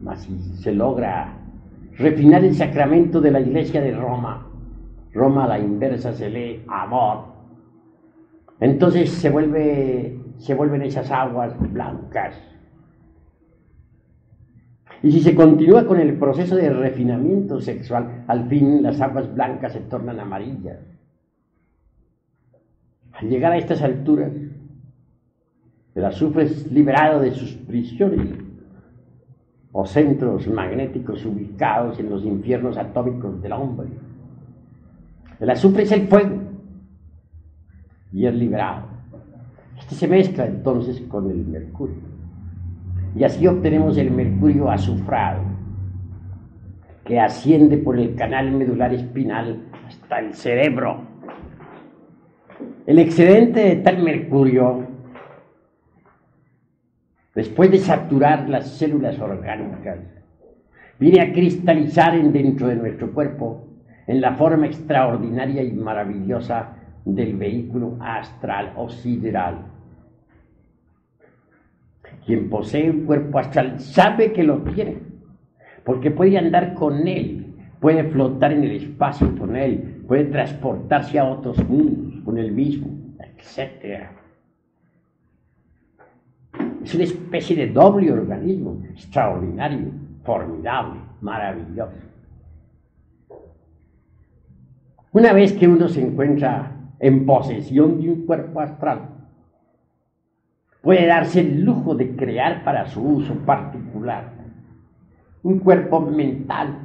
Mas si se logra refinar el sacramento de la Iglesia de Roma, Roma a la inversa se lee amor, entonces se vuelven esas aguas blancas. Y si se continúa con el proceso de refinamiento sexual, al fin las aguas blancas se tornan amarillas. Al llegar a estas alturas, el azufre es liberado de sus prisiones o centros magnéticos ubicados en los infiernos atómicos del hombre. El azufre es el fuego y es liberado. Este se mezcla entonces con el mercurio. Y así obtenemos el mercurio azufrado, que asciende por el canal medular espinal hasta hasta el cerebro. El excedente de tal mercurio, después de saturar las células orgánicas, viene a cristalizar dentro de nuestro cuerpo en la forma extraordinaria y maravillosa del vehículo astral o sideral. Quien posee un cuerpo astral sabe que lo tiene, porque puede andar con él, puede flotar en el espacio con él, puede transportarse a otros mundos con él mismo, etc. Es una especie de doble organismo extraordinario, formidable, maravilloso. Una vez que uno se encuentra en posesión de un cuerpo astral, puede darse el lujo de crear para su uso particular un cuerpo mental.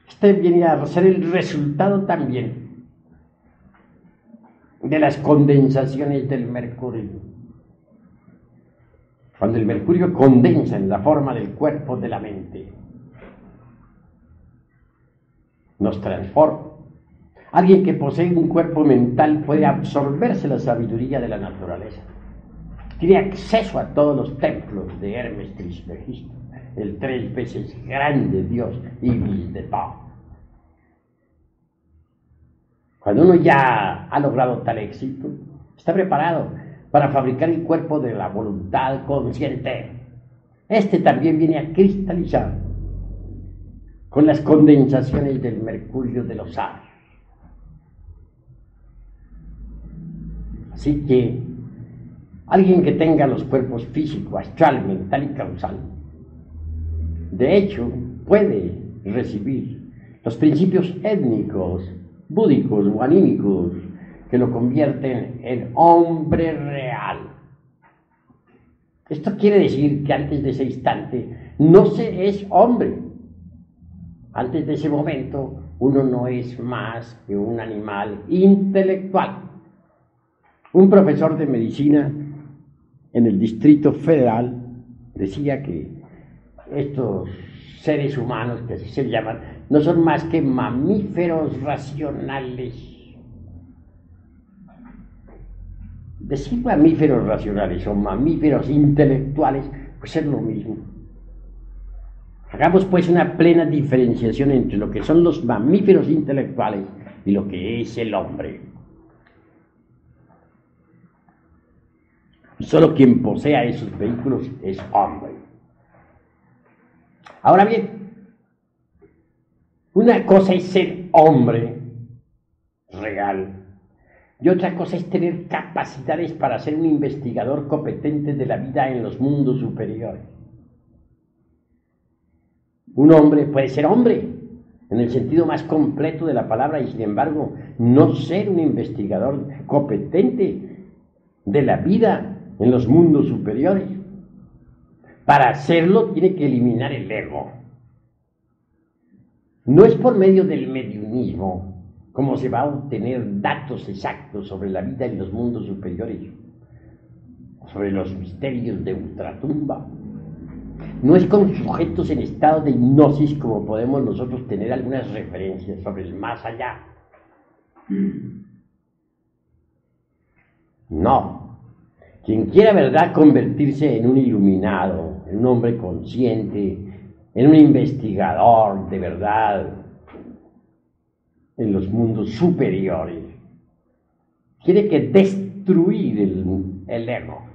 Este viene a ser el resultado también de las condensaciones del mercurio. Cuando el mercurio condensa en la forma del cuerpo de la mente, nos transforma. Alguien que posee un cuerpo mental puede absorberse la sabiduría de la naturaleza. Tiene acceso a todos los templos de Hermes Trismegisto, el 3 veces grande Dios Ibis de Pau. Cuando uno ya ha logrado tal éxito, está preparado para fabricar el cuerpo de la voluntad consciente. Este también viene a cristalizar con las condensaciones del mercurio de los sabios. Así que alguien que tenga los cuerpos físico, astral, mental y causal, de hecho, puede recibir los principios étnicos, búdicos o anímicos que lo convierten en hombre real. Esto quiere decir que antes de ese instante no se es hombre. Antes de ese momento uno no es más que un animal intelectual. Un profesor de medicina en el Distrito Federal decía que estos seres humanos, que así se llaman, no son más que mamíferos racionales. Decir mamíferos racionales o mamíferos intelectuales, pues es lo mismo. Hagamos pues una plena diferenciación entre lo que son los mamíferos intelectuales y lo que es el hombre. Solo quien posea esos vehículos es hombre. Ahora bien, una cosa es ser hombre real y otra cosa es tener capacidades para ser un investigador competente de la vida en los mundos superiores. Un hombre puede ser hombre en el sentido más completo de la palabra y sin embargo no ser un investigador competente de la vida en los mundos superiores. Para hacerlo tiene que eliminar el ego. No es por medio del mediunismo como se va a obtener datos exactos sobre la vida en los mundos superiores, sobre los misterios de ultratumba. No es con sujetos en estado de hipnosis como podemos nosotros tener algunas referencias sobre el más allá. No. Quien quiera, verdad, convertirse en un iluminado, en un hombre consciente, en un investigador de verdad en los mundos superiores, tiene que destruir el ego.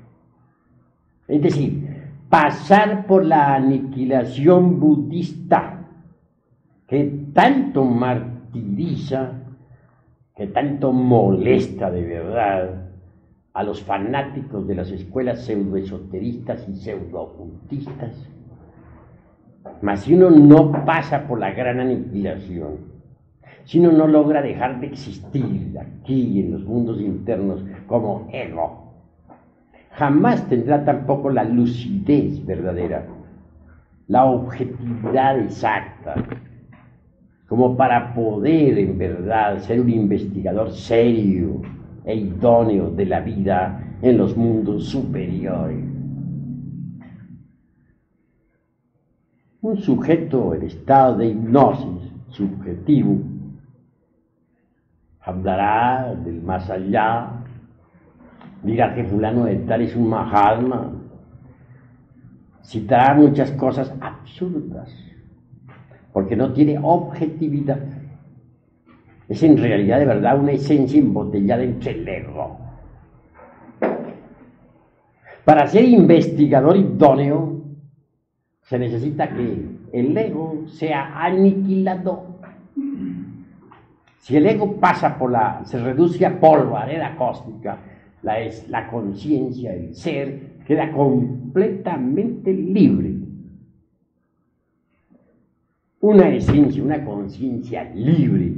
Es decir, pasar por la aniquilación budista que tanto martiriza, que tanto molesta de verdad a los fanáticos de las escuelas pseudoesoteristas y pseudoocultistas. Mas si uno no pasa por la gran aniquilación, si uno no logra dejar de existir aquí en los mundos internos como ego, jamás tendrá tampoco la lucidez verdadera, la objetividad exacta, como para poder en verdad ser un investigador serio e idóneo de la vida en los mundos superiores. Un sujeto en estado de hipnosis subjetivo. Hablará del más allá, dirá que fulano de tal es un Mahatma, citará muchas cosas absurdas, porque no tiene objetividad. Es en realidad de verdad una esencia embotellada entre el ego. Para ser investigador idóneo, se necesita que el ego sea aniquilado. Si el ego pasa se reduce a polvareda cósmica, la conciencia, el ser, queda completamente libre. Una esencia, una conciencia libre,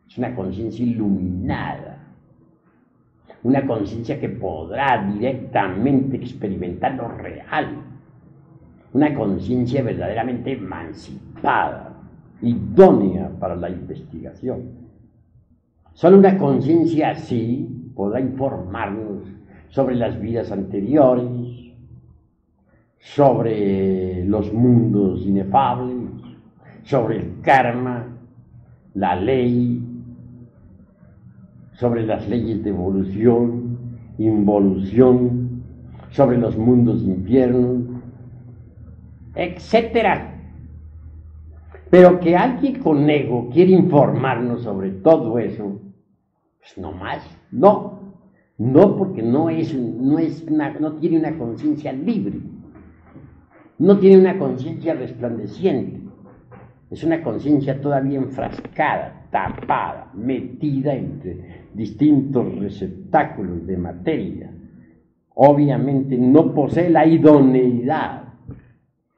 es una conciencia iluminada, una conciencia que podrá directamente experimentar lo real, una conciencia verdaderamente emancipada, idónea para la investigación. Solo una conciencia así podrá informarnos sobre las vidas anteriores, sobre los mundos inefables, sobre el karma, la ley, sobre las leyes de evolución, involución, sobre los mundos infiernos, etcétera. Pero que alguien con ego quiere informarnos sobre todo eso, pues no más, no, porque no tiene una conciencia libre, no tiene una conciencia resplandeciente, es una conciencia todavía enfrascada, tapada, metida entre distintos receptáculos de materia. Obviamente no posee la idoneidad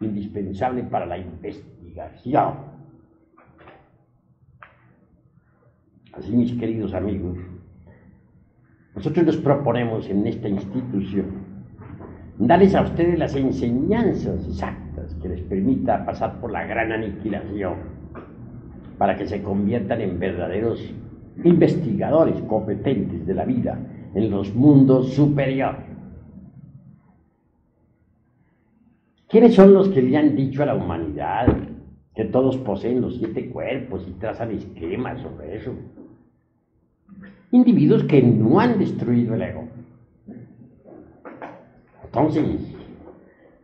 indispensable para la investigación. Así, mis queridos amigos, nosotros nos proponemos en esta institución darles a ustedes las enseñanzas exactas que les permita pasar por la gran aniquilación para que se conviertan en verdaderos investigadores competentes de la vida en los mundos superiores. ¿Quiénes son los que le han dicho a la humanidad que todos poseen los 7 cuerpos y trazan esquemas sobre eso? Individuos que no han destruido el ego. Entonces,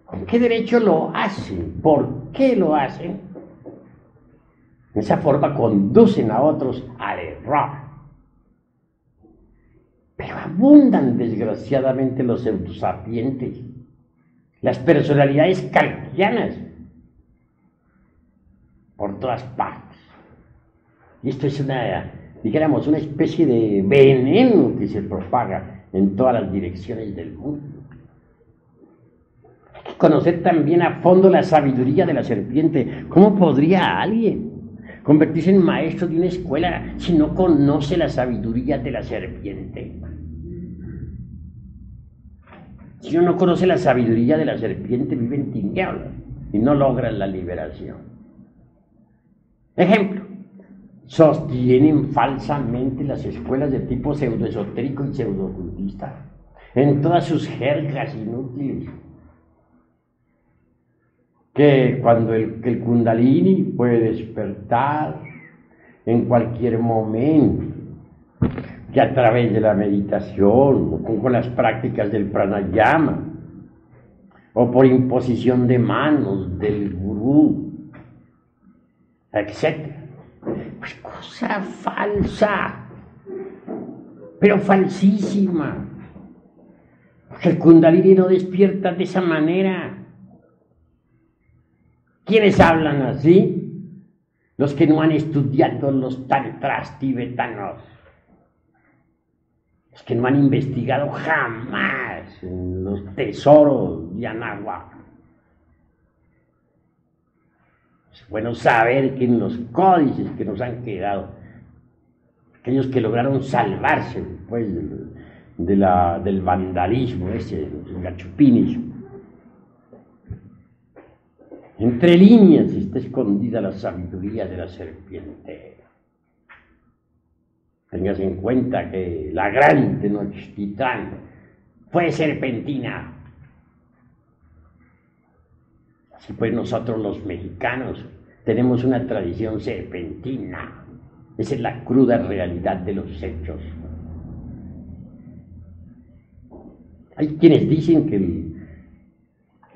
¿con qué derecho lo hacen? ¿Por qué lo hacen? De esa forma conducen a otros al error. Pero abundan desgraciadamente los pseudosapientes, las personalidades kafkianas, por todas partes. Y esto es dijéramos, una especie de veneno que se propaga en todas las direcciones del mundo. Hay que conocer también a fondo la sabiduría de la serpiente. ¿Cómo podría alguien convertirse en maestro de una escuela si no conoce la sabiduría de la serpiente? Si uno no conoce la sabiduría de la serpiente, vive en tinieblas y no logra la liberación. Ejemplo, sostienen falsamente las escuelas de tipo pseudoesotérico y pseudoocultista en todas sus jergas inútiles. Que cuando el Kundalini puede despertar en cualquier momento, que a través de la meditación, o con las prácticas del pranayama, o por imposición de manos del gurú, etc. Pues cosa falsa, pero falsísima, porque el Kundalini no despierta de esa manera. ¿Quiénes hablan así? Los que no han estudiado los tantras tibetanos, los que no han investigado jamás en los tesoros de Anahuac. Es bueno saber que en los códices que nos han quedado, aquellos que lograron salvarse después del vandalismo ese, del gachupinismo, entre líneas está escondida la sabiduría de la serpiente. Tengas en cuenta que la gran Tenochtitlán fue serpentina. Así pues nosotros los mexicanos tenemos una tradición serpentina. Esa es la cruda realidad de los hechos. Hay quienes dicen que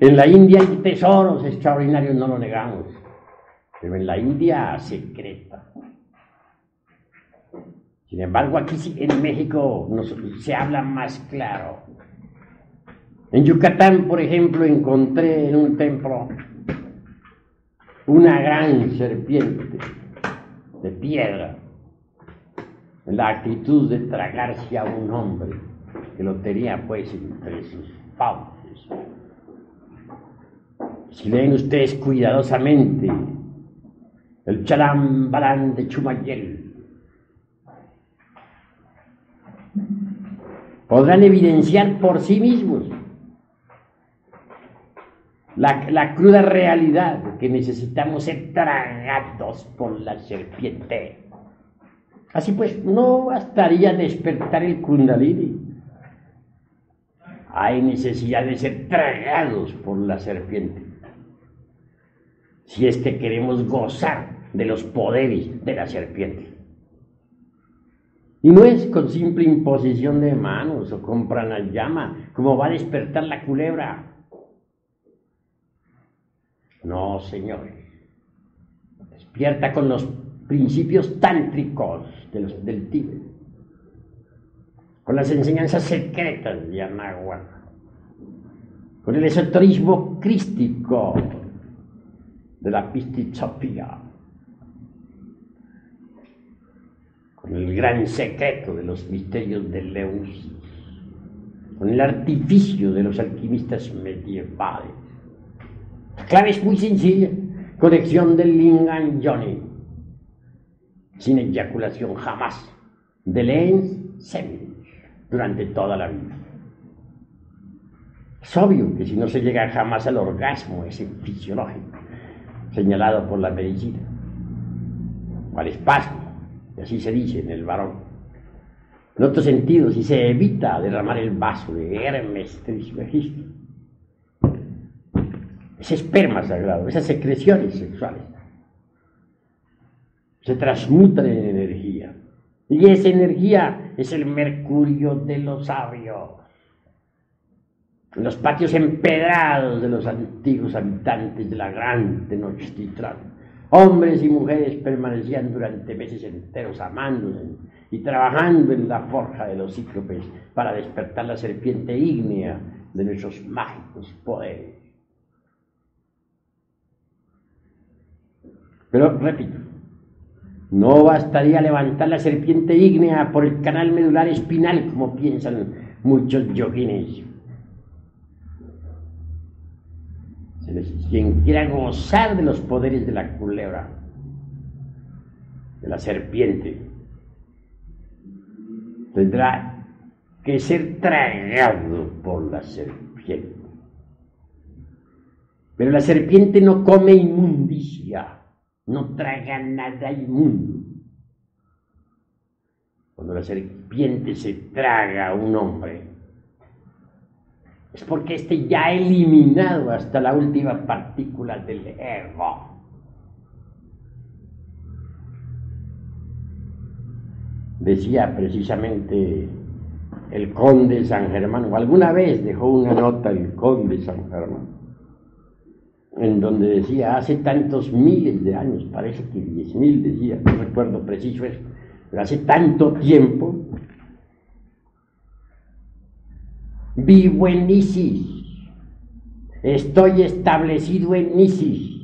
en la India hay tesoros extraordinarios, no lo negamos, pero en la India secreta. Sin embargo, aquí en México se habla más claro. En Yucatán, por ejemplo, encontré en un templo una gran serpiente de piedra, en la actitud de tragarse a un hombre que lo tenía pues entre sus fauces. Si leen ustedes cuidadosamente el Chalam Balán de Chumayel, podrán evidenciar por sí mismos la cruda realidad de que necesitamos ser tragados por la serpiente. Así pues, no bastaría despertar el Kundalini. Hay necesidad de ser tragados por la serpiente, si es que queremos gozar de los poderes de la serpiente. Y no es con simple imposición de manos o con pranayama como va a despertar la culebra. No, señores. Despierta con los principios tántricos del Tíbet, con las enseñanzas secretas de Anahuac, con el esoterismo crístico de la Pistichopía, con el gran secreto de los misterios de Leusis, con el artificio de los alquimistas medievales. La clave es muy sencilla: conexión del Lingam Yoni, sin eyaculación jamás, del ens semen, durante toda la vida. Es obvio que si no se llega jamás al orgasmo ese fisiológico señalado por la medicina, o al espasmo, y así se dice en el varón, en otro sentido, si se evita derramar el vaso de Hermes Trismegisto, ese esperma sagrado, esas secreciones sexuales, se transmutan en energía. Y esa energía es el mercurio de los sabios. En los patios empedrados de los antiguos habitantes de la gran Tenochtitlán, hombres y mujeres permanecían durante meses enteros amándose y trabajando en la forja de los cíclopes para despertar la serpiente ígnea de nuestros mágicos poderes. Pero, repito, no bastaría levantar la serpiente ígnea por el canal medular espinal, como piensan muchos yoguines. Quien quiera gozar de los poderes de la culebra, de la serpiente, tendrá que ser tragado por la serpiente. Pero la serpiente no come inmundicia, no traga nada inmundo. Cuando la serpiente se traga a un hombre, es porque éste ya ha eliminado hasta la última partícula del ego. Decía precisamente el conde San Germán, o alguna vez dejó una nota el conde San Germán, en donde decía, hace tantos miles de años, parece que 10.000 decía, no recuerdo preciso eso, pero hace tanto tiempo, vivo en Isis, estoy establecido en Isis,